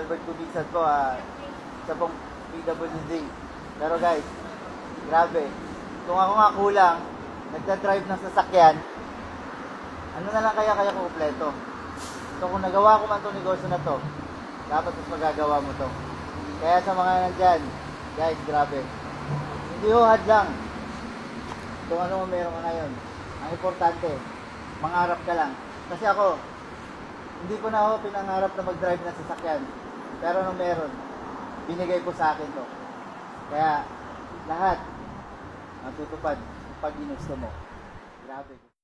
Albert Kubisan po, sa pong PWD. Pero guys, grabe. Kung ako nga kulang, nagda-drive ng sasakyan, ano na lang kaya kumpleto. So kung nagawa ko man itong negosyo na to, dapat mas magagawa mo to. Kaya sa mga nandyan, guys, grabe. Hindi huhad lang. Kung ano meron ka ngayon. Ang importante, mangarap ka lang. Kasi ako, hindi ko na ako pinangarap na mag-drive ng sasakyan. Pero nung meron, binigay ko sa akin to. Kaya, lahat, matutupad pag ginusto mo. Grabe.